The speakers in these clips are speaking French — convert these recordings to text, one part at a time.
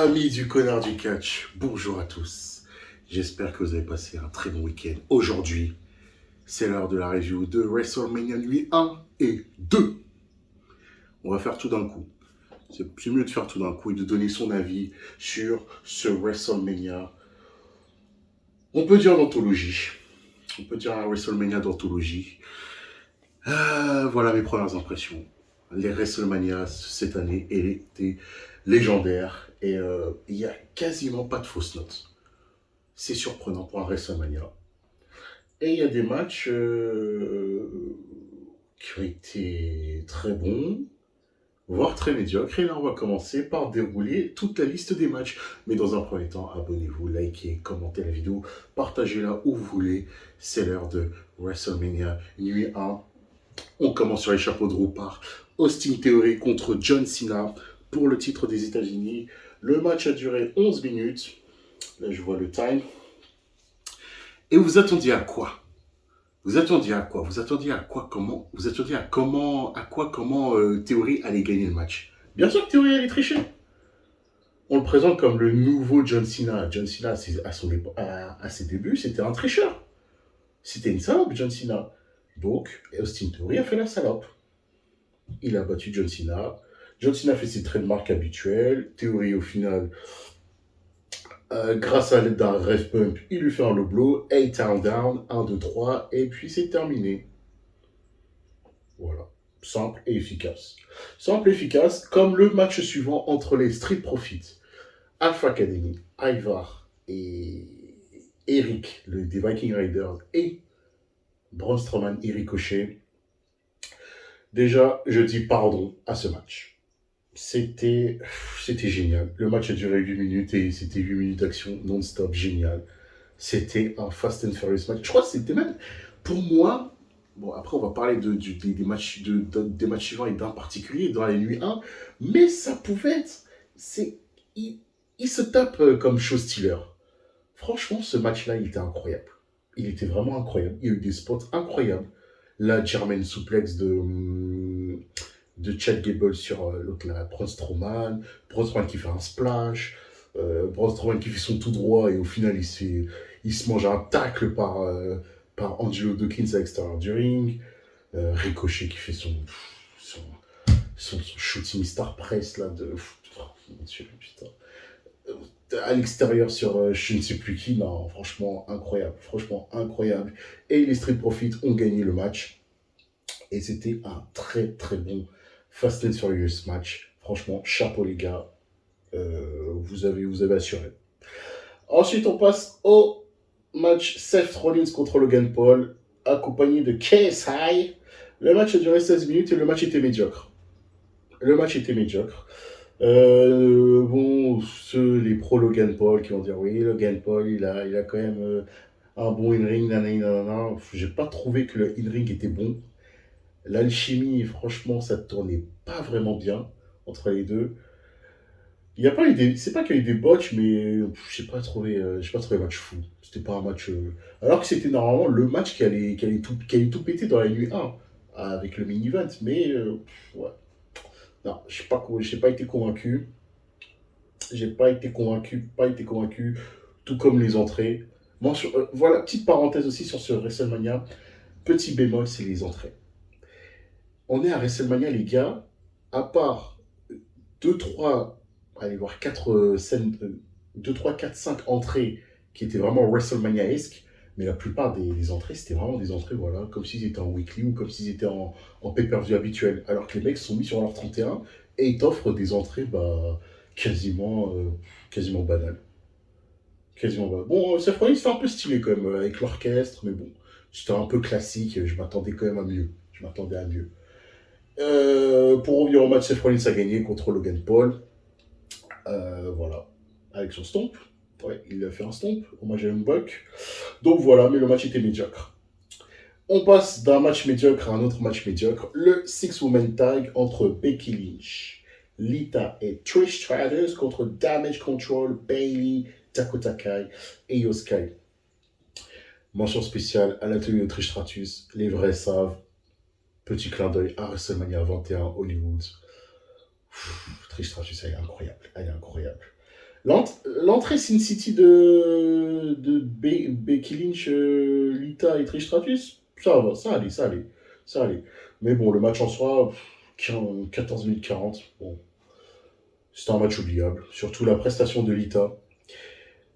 Amis du connard du catch, bonjour à tous. J'espère que vous avez passé un très bon week-end. Aujourd'hui, c'est l'heure de la review de WrestleMania nuit 1 et 2. On va faire tout d'un coup. C'est mieux de faire tout d'un coup et de donner son avis sur ce WrestleMania. On peut dire d'anthologie. On peut dire un WrestleMania d'anthologie. Voilà mes premières impressions. Les WrestleMania cette année étaient légendaires et il n'y a quasiment pas de fausses notes. C'est surprenant pour un WrestleMania. Et il y a des matchs qui ont été très bons, voire très médiocres. Et là, on va commencer par dérouler toute la liste des matchs. Mais dans un premier temps, abonnez-vous, likez, commentez la vidéo, partagez-la où vous voulez. C'est l'heure de WrestleMania nuit 1. On commence sur les chapeaux de roue par Austin Theory contre John Cena pour le titre des États-Unis. Le match a duré 11 minutes. Là, je vois le time. Et vous attendiez à quoi? Vous attendiez à quoi? Vous attendiez à quoi? Comment? Vous attendiez comment Theory allait gagner le match? Bien sûr que Theory allait tricher. On le présente comme le nouveau John Cena. John Cena, à ses débuts, c'était un tricheur. C'était une salope, John Cena. Donc, Austin Theory a fait la salope. Il a battu John Cena. John Cena fait ses trademarks habituels. Theory, au final, grâce à l'aide d'un ref pump, il lui fait un low blow. 8 down, 1, 2, 3, et puis c'est terminé. Voilà. Simple et efficace. Simple et efficace, comme le match suivant entre les Street Profits, Alpha Academy, Ivar et Eric, des Viking Raiders, et Braun Strowman et Ricochet. Déjà, je dis pardon à ce match. C'était génial. Le match a duré 8 minutes et c'était 8 minutes d'action non-stop, génial. C'était un Fast and Furious match. Je crois que c'était même, pour moi, bon, après on va parler des matchs, des matchs suivants et d'un particulier dans la nuit 1, mais ça pouvait être, il se tape comme show stealer. Franchement, ce match-là, il était incroyable. Il était vraiment incroyable. Il y a eu des spots incroyables. La German suplex de Chad Gable sur l'autre là, Braun Strowman qui fait un splash, Braun Strowman qui fait son tout droit et au final il se mange un tacle par Angelo Dawkins à l'extérieur du ring, Ricochet qui fait son, son shooting star press là de mon Dieu, putain. À l'extérieur sur je ne sais plus qui, non, franchement incroyable. Et les Street Profits ont gagné le match. Et c'était un très très bon Fast and Furious match. Franchement, chapeau les gars. Vous avez assuré. Ensuite, on passe au match Seth Rollins contre Logan Paul, accompagné de KSI. Le match a duré 16 minutes et le match était médiocre. Le match était médiocre. Bon, les pros Logan Paul qui vont dire oui, Logan Paul, il a quand même un bon in-ring, nanana. J'ai pas trouvé que le in-ring était bon. L'alchimie, franchement, ça tournait pas vraiment bien entre les deux. Il y a pas eu des, c'est pas qu'il y a eu des botches, mais j'ai pas trouvé le match fou. C'était pas un match. Alors que c'était normalement le match qui allait tout péter dans la nuit 1 avec le mini event. Mais ouais, non, j'ai pas été convaincu. Pas été convaincu, tout comme les entrées. Bon, voilà, petite parenthèse aussi sur ce WrestleMania. Petit bémol, c'est les entrées. On est à WrestleMania, les gars, à part 2 3 allez voir 4 scènes, 2, 3, 4, 5 entrées qui étaient vraiment WrestleMania-esque, mais la plupart des entrées, c'était vraiment des entrées, voilà, comme s'ils étaient en weekly ou comme s'ils étaient en pay-per-view habituel. Alors que les mecs sont mis sur leur 31 et ils t'offrent des entrées quasiment, quasiment banales. Quasiment banales. Bon, Seth Rollins, c'était un peu stylé quand même, avec l'orchestre, mais bon, c'était un peu classique, je m'attendais quand même à mieux. Je m'attendais à mieux. Pour revenir au match, Seth Rollins a gagné contre Logan Paul. Voilà. Avec son stomp. Ouais, il a fait un stomp. Moi, j'ai un buck. Donc voilà, mais le match était médiocre. On passe d'un match médiocre à un autre match médiocre. Le Six-Woman Tag entre Becky Lynch, Lita et Trish Stratus contre Damage Control, Bayley, Dakota Kai et Io Sky. Mention spéciale à la tenue de Trish Stratus. Les vrais savent. Petit clin d'œil à WrestleMania 21 Hollywood. Trish Stratus, elle est incroyable. Elle est incroyable. L'entrée Sin City de Becky Lynch, Lita et Trish Stratus, ça va, ça allait. Mais bon, le match en soi, 14 minutes 40, bon, c'était un match oubliable. Surtout la prestation de Lita.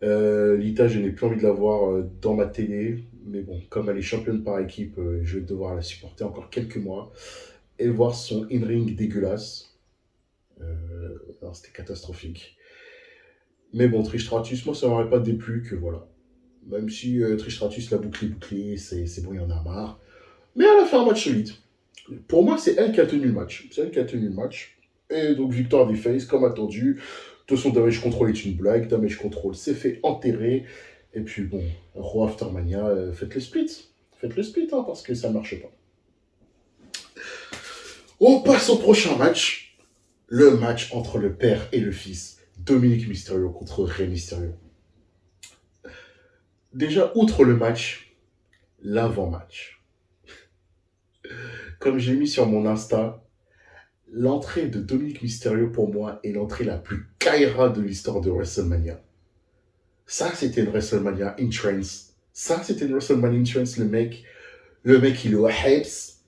Lita, je n'ai plus envie de la voir dans ma télé. Mais bon, comme elle est championne par équipe, je vais devoir la supporter encore quelques mois. Et voir son in-ring dégueulasse. Non, c'était catastrophique. Mais bon, Trish Stratus, moi, ça m'aurait pas déplu que voilà. Même si Trish Stratus l'a bouclé, c'est bon, il y en a marre. Mais elle a fait un match solide. Pour moi, c'est elle qui a tenu le match. C'est elle qui a tenu le match. Et donc, victoire des Face, comme attendu. De toute façon, Damage Control est une blague. Damage Control s'est fait enterrer. Et puis bon, Raw Aftermania, faites le split. Faites le split, hein, parce que ça ne marche pas. On passe au prochain match. Le match entre le père et le fils. Dominic Mysterio contre Rey Mysterio. Déjà, outre le match, l'avant-match. Comme j'ai mis sur mon Insta, l'entrée de Dominic Mysterio pour moi est l'entrée la plus Kaira de l'histoire de WrestleMania. Ça, c'était une WrestleMania in trance. Ça, c'était une WrestleMania in trance. Le mec, il est au Heps.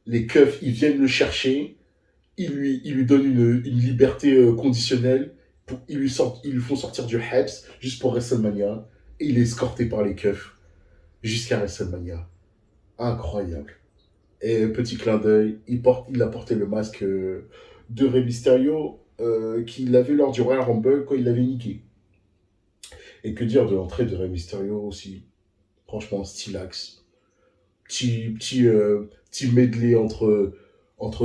Les keufs, ils viennent le chercher. Ils lui donnent une liberté conditionnelle. Ils lui font sortir du Heps juste pour WrestleMania. Et il est escorté par les keufs jusqu'à WrestleMania. Incroyable. Et petit clin d'œil, il a porté le masque de Rey Mysterio qu'il avait lors du Royal Rumble quand il l'avait niqué. Et que dire de l'entrée de Rey Mysterio aussi. Franchement, stylax. Petit medley entre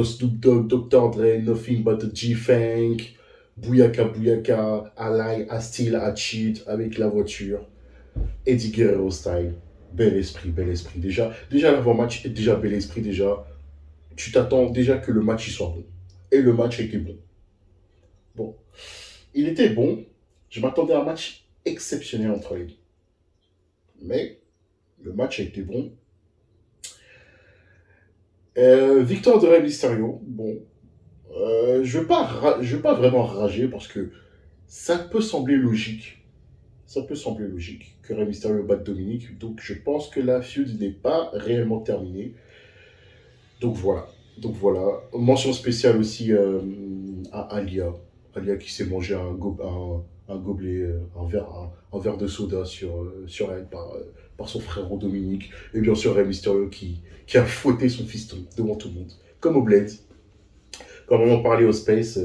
Snoop Dogg, Dr. Dre, Nothing But a G-Funk, Bouyaka Bouyaka, I I Steal, I Cheat avec la voiture. Eddie Guerrero style. Bel esprit, bel esprit. Déjà l'avant-match est déjà bel esprit. Déjà, tu t'attends déjà que le match il soit bon. Et le match a été bon. Bon, il était bon. Je m'attendais à un match exceptionnel entre les deux. Mais le match a été bon. Victoire de Rey Mysterio. Bon, je vais pas vraiment rager parce que ça peut sembler logique. Ça peut sembler logique que Rey Mysterio batte Dominique. Donc je pense que la feud n'est pas réellement terminée. Donc voilà. Donc voilà. Mention spéciale aussi à Alia. Alia qui s'est mangé un gobelet, un verre de soda sur elle par son frère Dominique. Et bien sûr Rey Mysterio qui a fouetté son fiston devant tout le monde. Comme au Blade. Comme on en parlait au Space,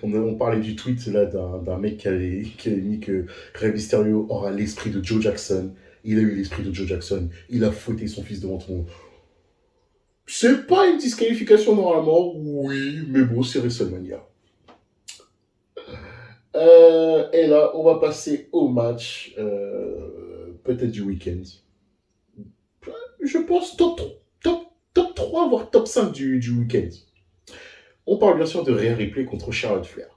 on parlait du tweet là d'un mec qui avait mis que Rey Mysterio aura l'esprit de Joe Jackson. Il a eu l'esprit de Joe Jackson. Il a fouetté son fils devant tout le monde. C'est pas une disqualification normalement, oui, mais bon, c'est WrestleMania. Et là, on va passer au match, peut-être du week-end. Je pense top 3, voire top 5 du week-end. On parle bien sûr de Rhea Ripley contre Charlotte Flair.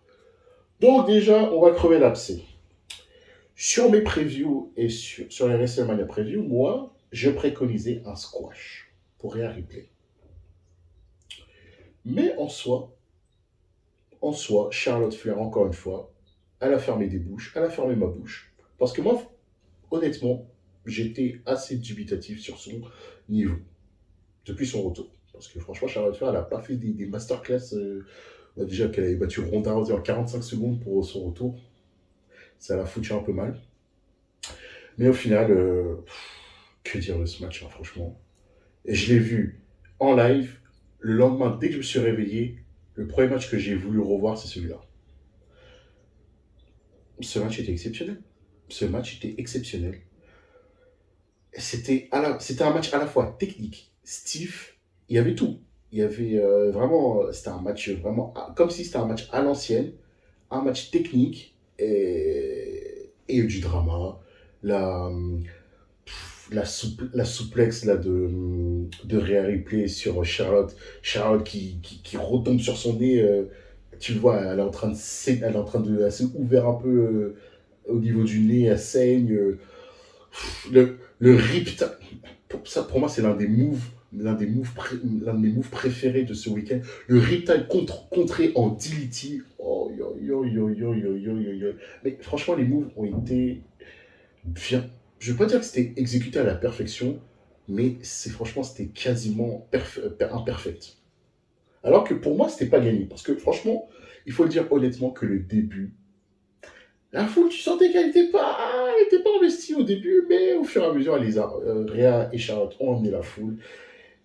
Donc déjà, on va crever l'abcès. Sur mes previews et sur les WrestleMania previews, moi, je préconisais un squash pour Rhea Ripley. Mais en soi, Charlotte Flair, encore une fois, elle a fermé des bouches, elle a fermé ma bouche. Parce que moi, honnêtement, j'étais assez dubitatif sur son niveau depuis son retour. Parce que franchement, Charlotte Flair, elle n'a pas fait des masterclass. Déjà qu'elle avait battu Ronda Rousey en 45 secondes pour son retour. Ça l'a foutu un peu mal. Mais au final, que dire de ce match, hein, franchement. Et je l'ai vu en live. Le lendemain, dès que je me suis réveillé, le premier match que j'ai voulu revoir, c'est celui-là. Ce match était exceptionnel. Ce match était exceptionnel. C'était un match à la fois technique, stiff, il y avait tout. Il y avait vraiment, c'était un match vraiment, comme si c'était un match à l'ancienne, un match technique et du drama. La, la souplexe là, de Rhea Ripley sur Charlotte. Charlotte qui retombe sur son nez. Tu le vois, elle est en train de, elle est en train de, elle s'est ouvert un peu au niveau du nez, elle saigne. Le rip, pour moi, c'est l'un des moves l'un de mes moves préférés de ce week-end. Le Riptide contré en DLT. Oh, yo, yo, yo, yo, yo, yo, yo, yo. Mais franchement, les moves ont été bien. Je ne veux pas dire que c'était exécuté à la perfection, mais franchement, c'était quasiment imperfect. Alors que pour moi, c'était pas gagné. Parce que franchement, il faut le dire honnêtement que le début, la foule, tu sentais elle était pas investie au début, mais au fur et à mesure, Rhea et Charlotte ont emmené la foule.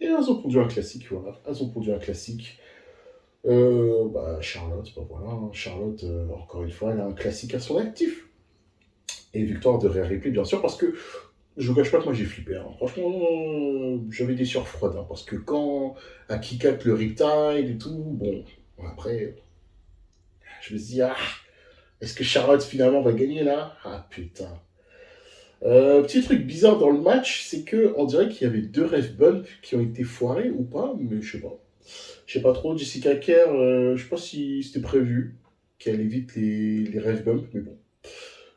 Et elles ont produit un classique, voilà. Elles ont produit un classique. Charlotte, voilà. Charlotte, encore une fois, elle a un classique à son actif. Et victoire de Rhea Ripley, bien sûr, parce que je ne cache pas que moi j'ai flippé. Hein. Franchement, j'avais des sueurs froides. Hein, parce que quand à kick out le Riptide et tout, bon, après, je me suis dit, ah, est-ce que Charlotte finalement va gagner là? Ah putain. Petit truc bizarre dans le match, c'est que on dirait qu'il y avait deux ref bumps qui ont été foirés ou pas, mais je sais pas. Je sais pas trop. Jessica Kerr, je sais pas si c'était prévu qu'elle évite les ref bumps, mais bon.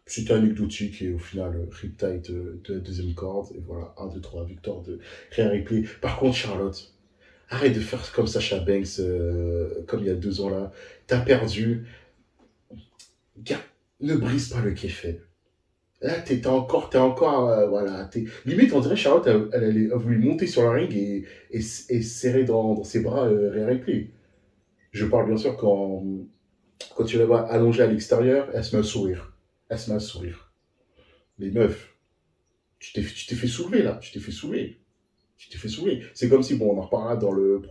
C'était anecdotique et au final, Riptide de la deuxième corde. Et voilà, 1, 2, 3, victoire de Rhea Ripley. Par contre, Charlotte, arrête de faire comme Sasha Banks, comme il y a 2 ans là. T'as perdu. Gars, ne brise pas le kayfabe. Là, t'es encore, voilà. Limite, on dirait Charlotte, elle a voulu monter sur la ring et serrer dans ses bras Rhea Ripley. Je parle bien sûr quand tu la vois allongée à l'extérieur, elle se met à sourire. Elle se met à sourire. Mais meuf, tu t'es fait soulever là, tu t'es fait soulever. Tu t'es fait soulever. C'est comme si, bon, on en reparlera dans le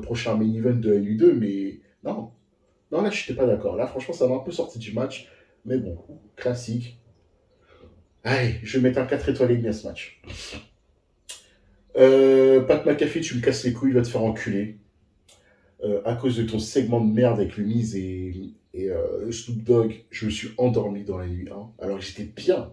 prochain main event de NU2, mais non. Non, là, je n'étais pas d'accord. Là, franchement, ça m'a un peu sorti du match. Mais bon, classique. Allez, je vais mettre un 4 étoiles et demi à ce match. Pat McAfee, tu me casses les couilles, va te faire enculer. À cause de ton segment de merde avec le Miz et Snoop Dogg, je me suis endormi dans la nuit 1. Alors j'étais bien,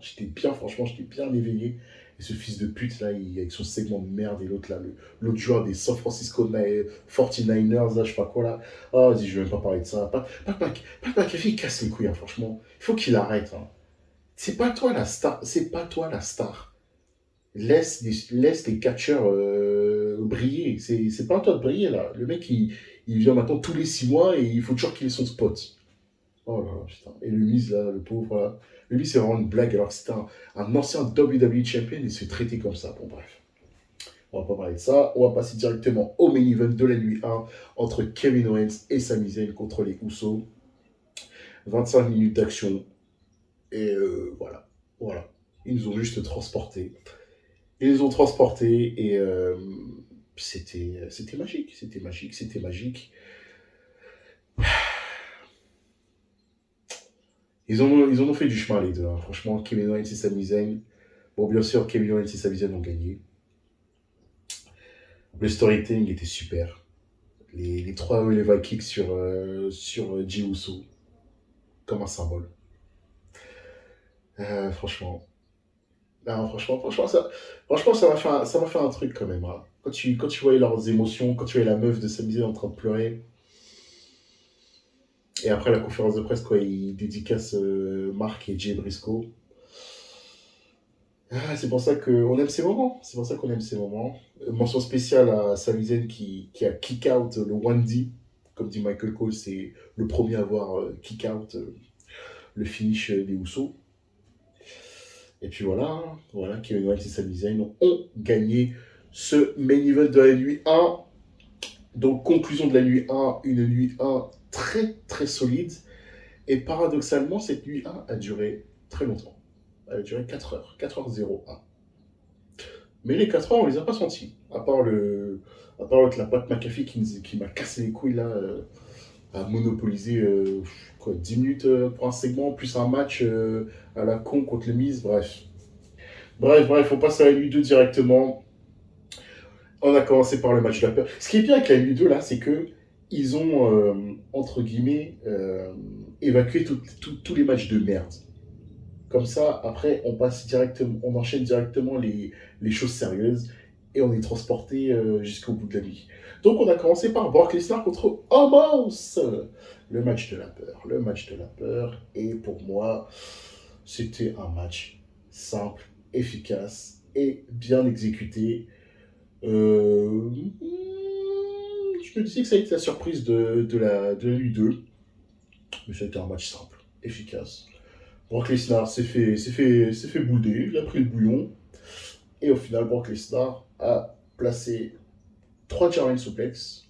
franchement, j'étais bien éveillé. Et ce fils de pute, là, avec son segment de merde, et l'autre, là, l'autre joueur des San Francisco 49ers, là, je sais pas quoi, là. Oh, vas-y, je vais même pas parler de ça. Pat McAfee, il casse les couilles, hein, franchement. Il faut qu'il arrête. Hein. C'est pas toi la star. C'est pas toi la star. Laisse les catcheurs briller. C'est pas à toi de briller, là. Le mec, il vient maintenant tous les 6 mois et il faut toujours qu'il ait son spot. Oh là là, putain. Et le Miz, là, le pauvre, là. Le Miz, c'est vraiment une blague, alors que c'était un ancien WWE champion et il se fait traiter comme ça. Bon, bref. On va pas parler de ça. On va passer directement au main event de la nuit 1 entre Kevin Owens et Sami Zayn contre les Usos. 25 minutes d'action. Et voilà. Voilà. Ils nous ont juste transportés. Ils les ont transportés et c'était magique, c'était magique, c'était magique. Ils en ont fait du chemin les deux. Hein. Franchement, Kevin Owens et Sami Zayn. Bon, bien sûr, Kevin Owens et Sami Zayn ont gagné. Le storytelling était super. Les trois Eleva kicks sur Jey Uso, comme un symbole. Franchement. Non, franchement, ça m'a fait un truc quand même. Hein. Quand tu voyais leurs émotions, quand tu voyais la meuf de Sami Zayn en train de pleurer, et après la conférence de presse, quoi, il dédicace Mark et Jay Briscoe. Ah, c'est pour ça qu'on aime ces moments. C'est pour ça qu'on aime ces moments. Mention spéciale à Sami Zayn qui a kick out le 1D. Comme dit Michael Cole, c'est le premier à avoir kick out le finish des Usos. Et puis voilà, voilà, Kevin Owens et Sami Zayn ont gagné ce main event de la nuit 1. Donc, conclusion de la nuit 1, une nuit 1 très très solide. Et paradoxalement, cette nuit 1 a duré très longtemps. Elle a duré 4 heures, 4h01. Mais les 4 heures, on les a pas sentis. À part l'autre, la Pat McAfee qui m'a cassé les couilles là, à monopoliser 10 minutes pour un segment, plus un match à la con contre le Miz, bref. Bref, on passe à la nuit 2 directement. On a commencé par le match de la peur. Ce qui est bien avec la nuit 2 là, c'est que ils ont, entre guillemets, évacué tous les matchs de merde. Comme ça, après, on enchaîne directement les choses sérieuses et on est transporté jusqu'au bout de la nuit. Donc, on a commencé par Brock Lesnar contre Omos. Le match de la peur. Le match de la peur. Et pour moi, c'était un match simple, efficace et bien exécuté. Euh, je me disais que ça a été la surprise de la L2, mais ça a été un match simple, efficace. Brock Lesnar s'est fait bouler, il a pris le bouillon, et au final, Brock Lesnar a placé 3 German suplex,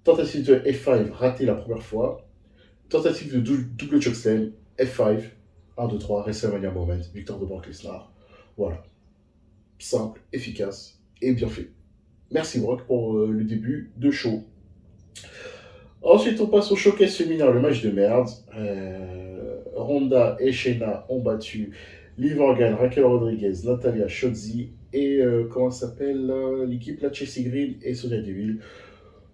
tentative de F5 ratée la première fois, tentative de double chokeslam, F5, 1, 2, 3, WrestleMania Moment, victoire de Brock Lesnar. Voilà, simple, efficace et bien fait. Merci Brock pour le début de show. Ensuite, on passe au showcase féminin, le match de merde. Ronda et Shayna ont battu Liv Morgan, Raquel Rodriguez, Natalia Shotzi et comment ça s'appelle l'équipe là, Chelsea Green et Sonya Deville.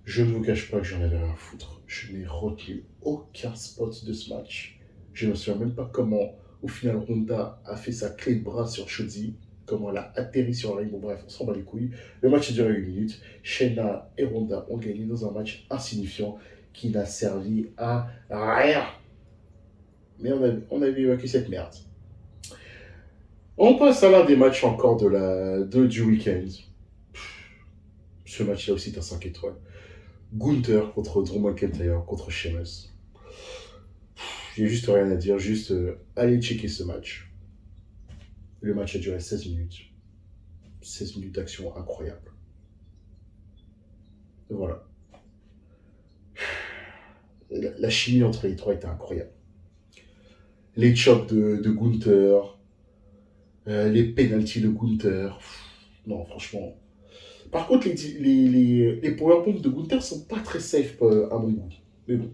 Je ne vous cache pas que j'en avais rien à foutre. Je n'ai retenu aucun spot de ce match. Je ne me souviens même pas comment, au final, Ronda a fait sa clé de bras sur Shotzi, comment elle a atterri sur la ligne. Bon, bref, on s'en bat les couilles. Le match a duré 1 minute. Shayna et Ronda ont gagné dans un match insignifiant qui n'a servi à rien. Mais on avait évacué cette merde. On passe à l'un des matchs encore du week-end. Ce match-là aussi est un 5 étoiles. Gunther contre Drew McIntyre contre Sheamus. J'ai juste rien à dire, juste allez checker ce match. Le match a duré 16 minutes. 16 minutes d'action incroyable. Voilà. La chimie entre les trois était incroyable. Les chops de Gunther, les penalties de Gunther. Non, franchement. Par contre, les powerbombs de Gunther sont pas très safe à mon goût. Mais bon.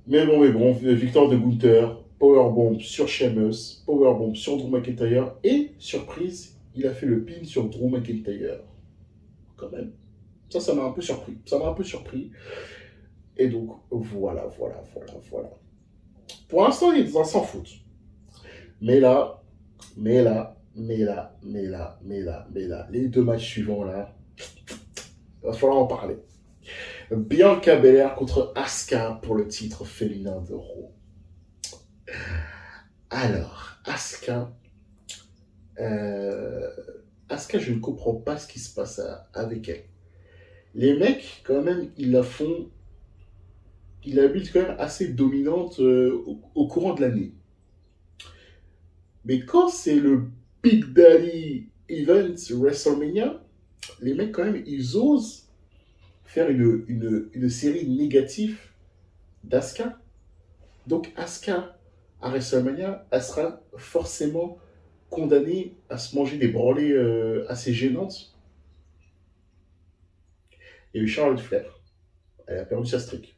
Mais bon, victoire de Gunther, powerbomb sur Sheamus, powerbomb sur Drew McIntyre, et, surprise, il a fait le pin sur Drew McIntyre. Quand même. Ça m'a un peu surpris. Ça m'a un peu surpris. Et donc, voilà. Pour l'instant, il est dans un sans faute. Mais là, les 2 matchs suivants, là, il va falloir en parler. Bianca Belair contre Asuka pour le titre féminin de Raw. Alors, euh, Asuka, je ne comprends pas ce qui se passe avec elle. Les mecs, quand même, ils la font. Ils la build quand même assez dominante au courant de l'année. Mais quand c'est le Big Daddy Event WrestleMania, les mecs, quand même, ils osent faire une série négative d'Asuka. Donc, Asuka, à WrestleMania, elle sera forcément condamnée à se manger des branlées assez gênantes. Il y a eu Charlotte Flair, elle a perdu sa streak.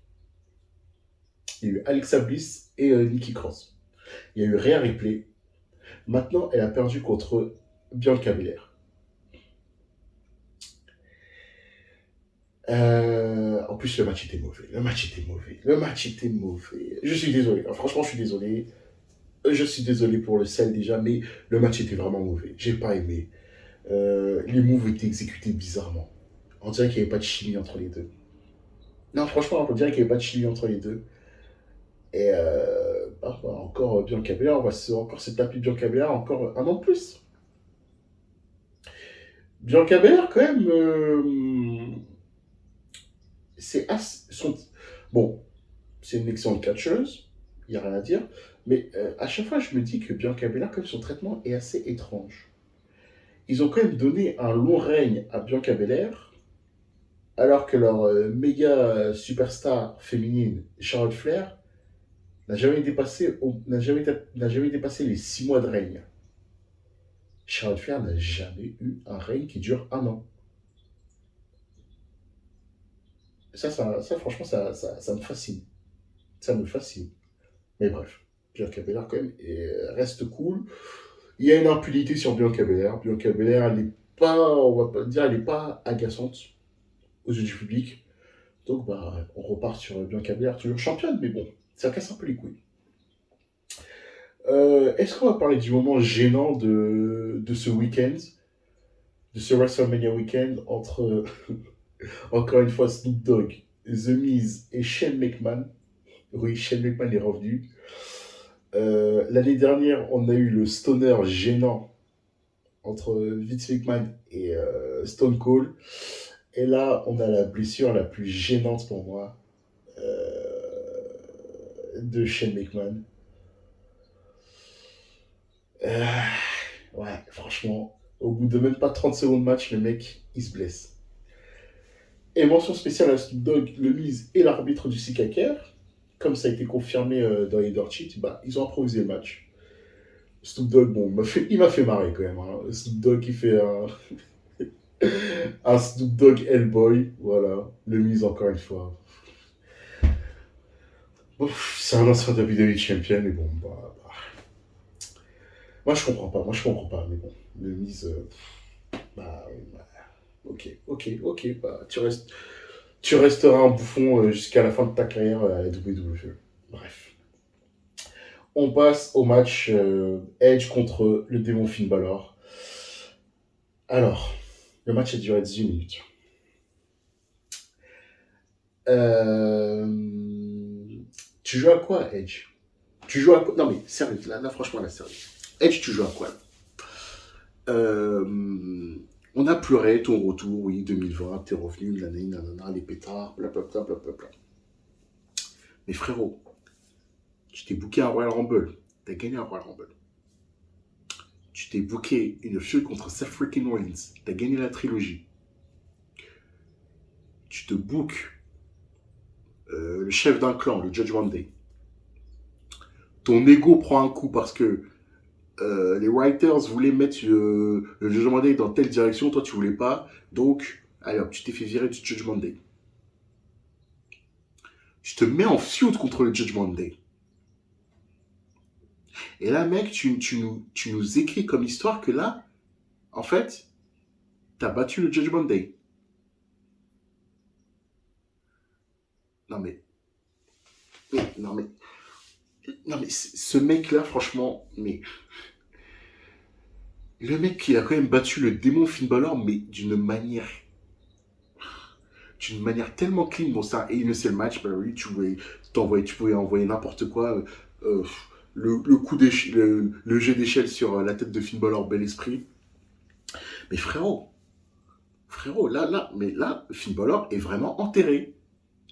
Il y a eu Alexa Bliss et Nikki Cross. Il y a eu Rhea Ripley. Maintenant, elle a perdu contre Bianca Belair. En plus, le match était mauvais. Je suis désolé. Franchement, je suis désolé. Je suis désolé pour le sel déjà, mais le match était vraiment mauvais. J'ai pas aimé. Les moves étaient exécutés bizarrement. On dirait qu'il n'y avait pas de chimie entre les deux. Non, franchement, on dirait qu'il n'y avait pas de chimie entre les deux. Et encore Bianca Belair, on va encore se taper Bianca Belair encore un an de plus. Bianca Belair, quand même, c'est bon, c'est une excellente catcheuse, il n'y a rien à dire, mais à chaque fois, je me dis que Bianca Belair, comme son traitement est assez étrange. Ils ont quand même donné un long règne à Bianca Belair, alors que leur méga superstar féminine, Charlotte Flair, n'a jamais dépassé les 6 mois de règne. Charlotte Flair n'a jamais eu un règne qui dure un an. Franchement, ça me fascine. Ça me fascine. Mais bref, Bianca Belair, quand même, reste cool. Il y a une impunité sur Bianca Belair. Bianca Belair, elle n'est pas, on va pas dire, elle n'est pas agaçante aux yeux du public. Donc, bah, on repart sur Bianca Belair, toujours championne, mais bon, ça casse un peu les couilles. Est-ce qu'on va parler du moment gênant de ce week-end, de ce WrestleMania week-end entre, encore une fois, Snoop Dogg, The Miz et Shane McMahon? Oui, Shane McMahon est revenu. L'année dernière, on a eu le stoner gênant entre Vince McMahon et Stone Cold. Et là, on a la blessure la plus gênante pour moi de Shane McMahon. Euh, ouais, franchement, au bout de même pas 30 secondes de match, le mec, il se blesse. Et mention spéciale à Snoop Dogg, le Miz et l'arbitre du Sikaker. Comme ça a été confirmé dans les Dirt Sheets, bah, ils ont improvisé le match. Snoop Dogg, bon, il m'a fait marrer quand même. Hein. Snoop Dogg, il fait un Snoop Dogg Hellboy, voilà. Le Miz, encore une fois. Bon, c'est un ancien WWE champion, mais bon, bah. Moi, je comprends pas, mais bon. Le Miz, bah, ok, bah, tu resteras un bouffon jusqu'à la fin de ta carrière à la WWE. Bref. On passe au match Edge contre le démon Finn Balor. Alors, le match a duré 18 minutes. Euh, Tu joues à quoi, Edge? Tu joues à quoi? Non, mais sérieux, là, franchement, là, sérieux. Edge, tu joues à quoi là On a pleuré ton retour, oui, 2020, t'es revenu, nanana, les pétards, blablabla, blablabla. Mais frérot, tu t'es booké un Royal Rumble, t'as gagné un Royal Rumble. Tu t'es booké une feud contre Seth freaking Rollins, t'as gagné la trilogie. Tu te bookes le chef d'un clan, le Judgment Day. Ton ego prend un coup parce que les writers voulaient mettre le Judgment Day dans telle direction, toi tu voulais pas, donc allez hop, tu t'es fait virer du Judgment Day. Tu te mets en feud contre le Judgment Day. Et là, mec, tu nous écris comme histoire que là, en fait, t'as battu le Judgment Day. Non mais, non mais, non mais, ce mec-là, franchement, mais le mec qui a quand même battu le démon Finn Balor, mais d'une manière tellement clean. Bon, ça, et c'est le match, bah oui, tu pouvais envoyer n'importe quoi. Euh, le coup le jet d'échelle sur la tête de Finn Balor, bel esprit. Mais frérot, là, Finn Balor est vraiment enterré.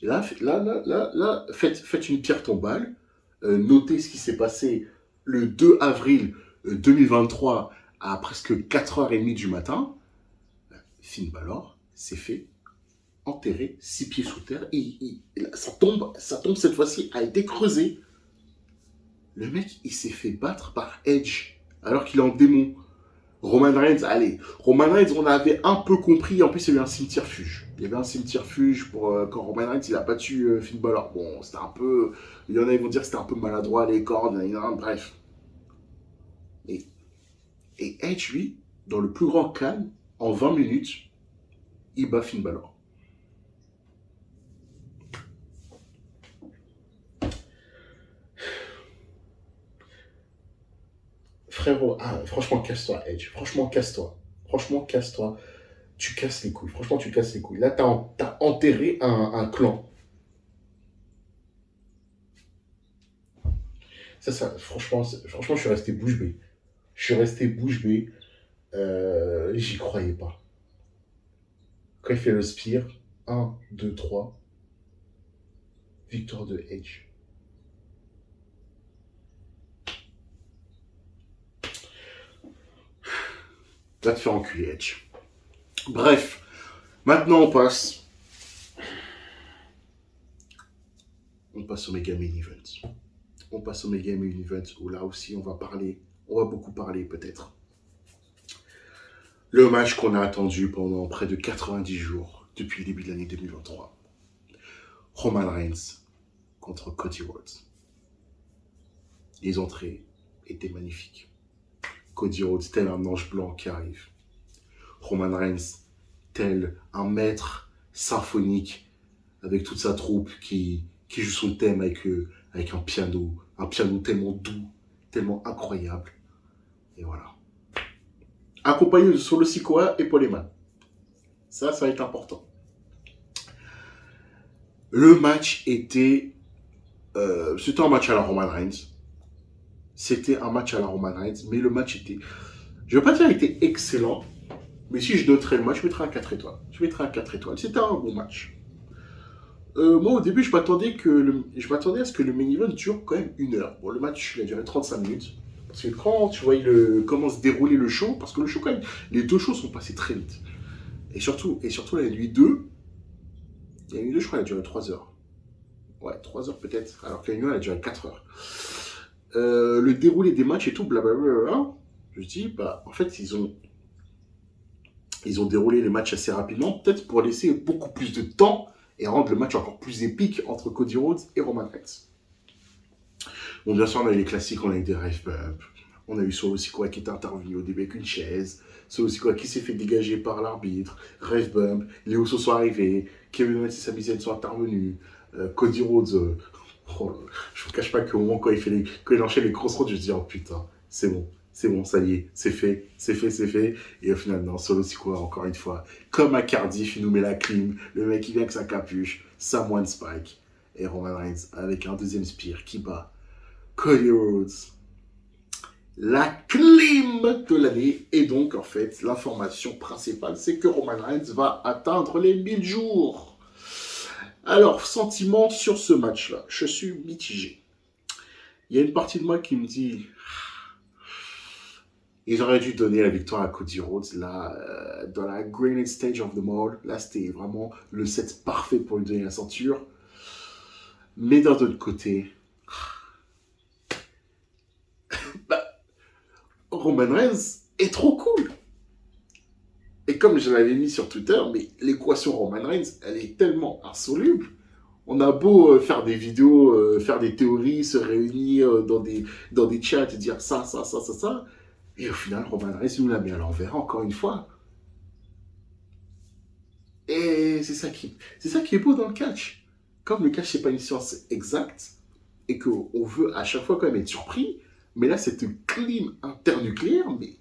Là, faites une pierre tombale. Notez ce qui s'est passé le 2 avril 2023 à presque 4h30 du matin. Finn Balor s'est fait enterré 6 pieds sous terre. Sa tombe cette fois-ci a été creusée. Le mec, il s'est fait battre par Edge alors qu'il est en démon. Roman Reigns, on avait un peu compris. En plus, il y a eu un cimetière fuge. Il y avait un cimetière fuge pour quand Roman Reigns il a battu Finn Balor. Bon, c'était un peu. Il y en a, ils vont dire que c'était un peu maladroit, les cordes, bref. Et Edge, lui, dans le plus grand calme, en 20 minutes, il bat Finn Balor. Frérot, franchement, casse-toi, Edge. Franchement, casse-toi. Tu casses les couilles. Franchement, tu casses les couilles. Là, t'as enterré un clan. Franchement, je suis resté bouche bée. J'y croyais pas. Quand il fait le spear, 1, 2, 3, victoire de Edge. Va te faire enculer, Edge. Bref, maintenant on passe au Mega Main Event. On passe au Mega Main Event où là aussi on va beaucoup parler peut-être. Le match qu'on a attendu pendant près de 90 jours depuis le début de l'année 2023. Roman Reigns contre Cody Rhodes. Les entrées étaient magnifiques. Cody Rhodes tel un ange blanc qui arrive. Roman Reigns tel un maître symphonique avec toute sa troupe qui joue son thème avec un piano tellement doux, tellement incroyable. Et voilà. Accompagné de Solo Sikoa et Paul Heyman. Ça va être important. Le match était... c'était un match à la Roman Reigns. Mais le match était... Je ne veux pas dire qu'il était excellent, mais si je noterais le match, je mettrais un 4 étoiles. Je mettrais un 4 étoiles. C'était un bon match. Moi, au début, je m'attendais à ce que le main event dure quand même 1 heure. Bon, le match, il a duré 35 minutes. Parce que quand tu vois comment se dérouler le show, parce que le show, quand même, les deux shows sont passés très vite. Et surtout la nuit 2, la nuit 2, je crois, elle a duré 3 heures. Ouais, 3 heures peut-être, alors que la nuit 1, elle a duré 4 heures. Le déroulé des matchs et tout, blablabla. Je dis, bah, en fait, ils ont déroulé les matchs assez rapidement, peut-être pour laisser beaucoup plus de temps et rendre le match encore plus épique entre Cody Rhodes et Roman Reigns. Bon, bien sûr, on a eu les classiques, on a eu des rave bumps, on a eu Solo Sikoa qui est intervenu au début avec une chaise, Solo Sikoa qui s'est fait dégager par l'arbitre, rave bump, les Usos sont arrivés, Kevin Owens et Sami Zayn sont intervenus, Cody Rhodes, je vous cache pas qu'au moment quand il enchaîne les crossroads, je me dis, oh putain, c'est bon, ça y est, c'est fait, c'est fait, c'est fait. Et au final, non, Solo Sikoa, encore une fois, comme à Cardiff, il nous met la clim, le mec il vient avec sa capuche, Samoan Spike, et Roman Reigns avec un deuxième spear qui bat Cody Rhodes. La clim de l'année. Et donc, en fait, l'information principale, c'est que Roman Reigns va atteindre les 1000 jours. Alors, sentiment sur ce match-là, je suis mitigé. Il y a une partie de moi qui me dit, ils auraient dû donner la victoire à Cody Rhodes, là, dans la greenest stage of them all. Là, c'était vraiment le set parfait pour lui donner la ceinture. Mais d'un autre côté, bah, Roman Reigns est trop cool. Et comme je l'avais mis sur Twitter, mais l'équation Roman Reigns, elle est tellement insoluble. On a beau faire des vidéos, faire des théories, se réunir dans des chats et dire ça. Et au final, Roman Reigns nous l'a mis à l'envers, encore une fois. Et c'est ça qui est beau dans le catch. Comme le catch, c'est pas une science exacte, et qu'on veut à chaque fois quand même être surpris, mais là, cette clim internucléaire, mais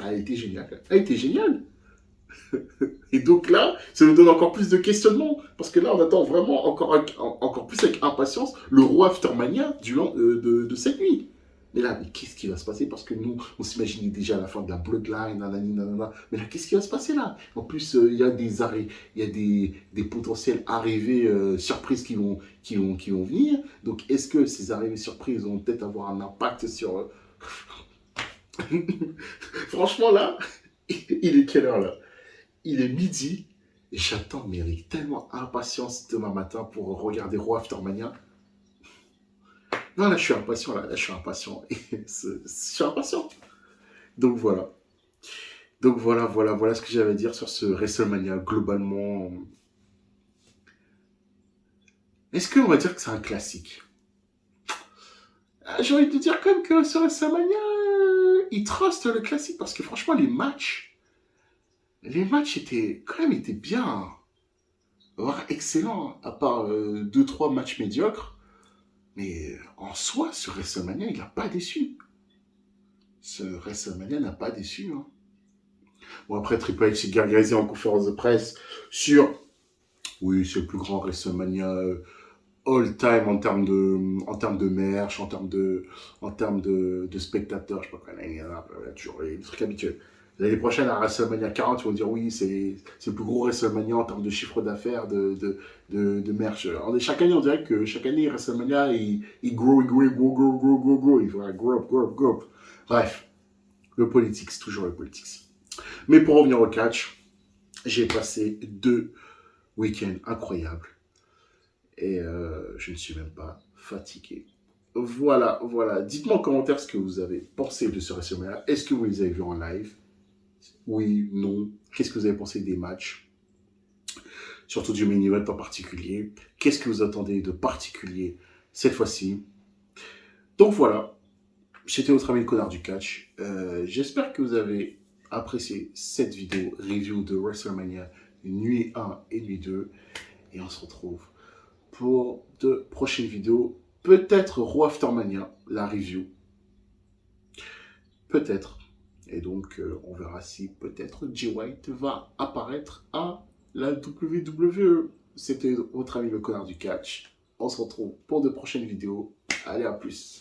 elle était géniale. Elle était géniale. Et donc là, ça nous donne encore plus de questionnements, parce que là, on attend vraiment encore plus avec impatience le roi Aftermania de cette nuit. Mais là, mais qu'est-ce qui va se passer? Parce que nous, on s'imaginait déjà la fin de la Bloodline, nanani, nanana. Mais là, qu'est-ce qui va se passer là? En plus, il y a des potentiels arrivées surprises qui vont venir. Donc, est-ce que ces arrivées surprises vont peut-être avoir un impact sur... Franchement, là, il est quelle heure là? Il est midi et j'attends, mais avec tellement impatience demain matin pour regarder Raw Aftermania. Non, là, je suis impatient, là, je suis impatient. Je suis impatient. Donc voilà. Voilà ce que j'avais à dire sur ce WrestleMania. Globalement, est-ce qu'on va dire que c'est un classique? J'ai envie de dire quand même que sur WrestleMania, il trust le classique parce que franchement, les matchs étaient bien, voire excellents, à part 2-3 matchs médiocres. Mais en soi, ce WrestleMania, il n'a pas déçu. Ce WrestleMania n'a pas déçu. Hein. Bon, après, Triple H s'est gargarisé en conférence de presse sur... Oui, c'est le plus grand WrestleMania all-time en termes de merch, en termes de spectateurs, je sais pas quoi, toujours les trucs habituels. L'année prochaine, à WrestleMania 40, ils vont dire oui, c'est le plus gros WrestleMania en termes de chiffre d'affaires, de merch. Chaque année, on dirait que chaque année, WrestleMania, il grow. Il faut grow up. Bref, le politics, toujours le politics. Mais pour revenir au catch, j'ai passé 2 week-ends incroyables. Et je ne suis même pas fatigué. Voilà. Dites-moi en commentaire ce que vous avez pensé de ce WrestleMania. Est-ce que vous les avez vus en live? Oui, non. Qu'est-ce que vous avez pensé des matchs? Surtout du main event en particulier. Qu'est-ce que vous attendez de particulier cette fois-ci? Donc voilà. C'était votre ami le connard du catch. J'espère que vous avez apprécié cette vidéo review de WrestleMania nuit 1 et nuit 2. Et on se retrouve pour de prochaines vidéos. Peut-être Raw Aftermania, la review. Peut-être. Et donc, on verra si peut-être Jay White va apparaître à la WWE. C'était votre ami le connard du catch. On se retrouve pour de prochaines vidéos. Allez, à plus.